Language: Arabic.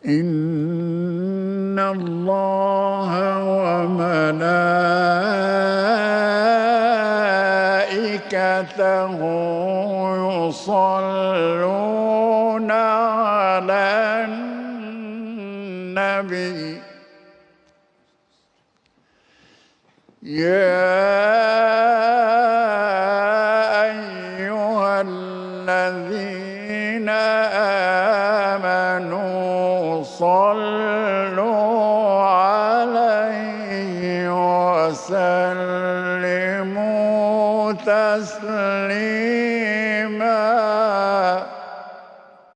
إن الله وملائكته يصلون على النبي يا أيها الذين آمنوا صلوا عليه وسلموا تسليما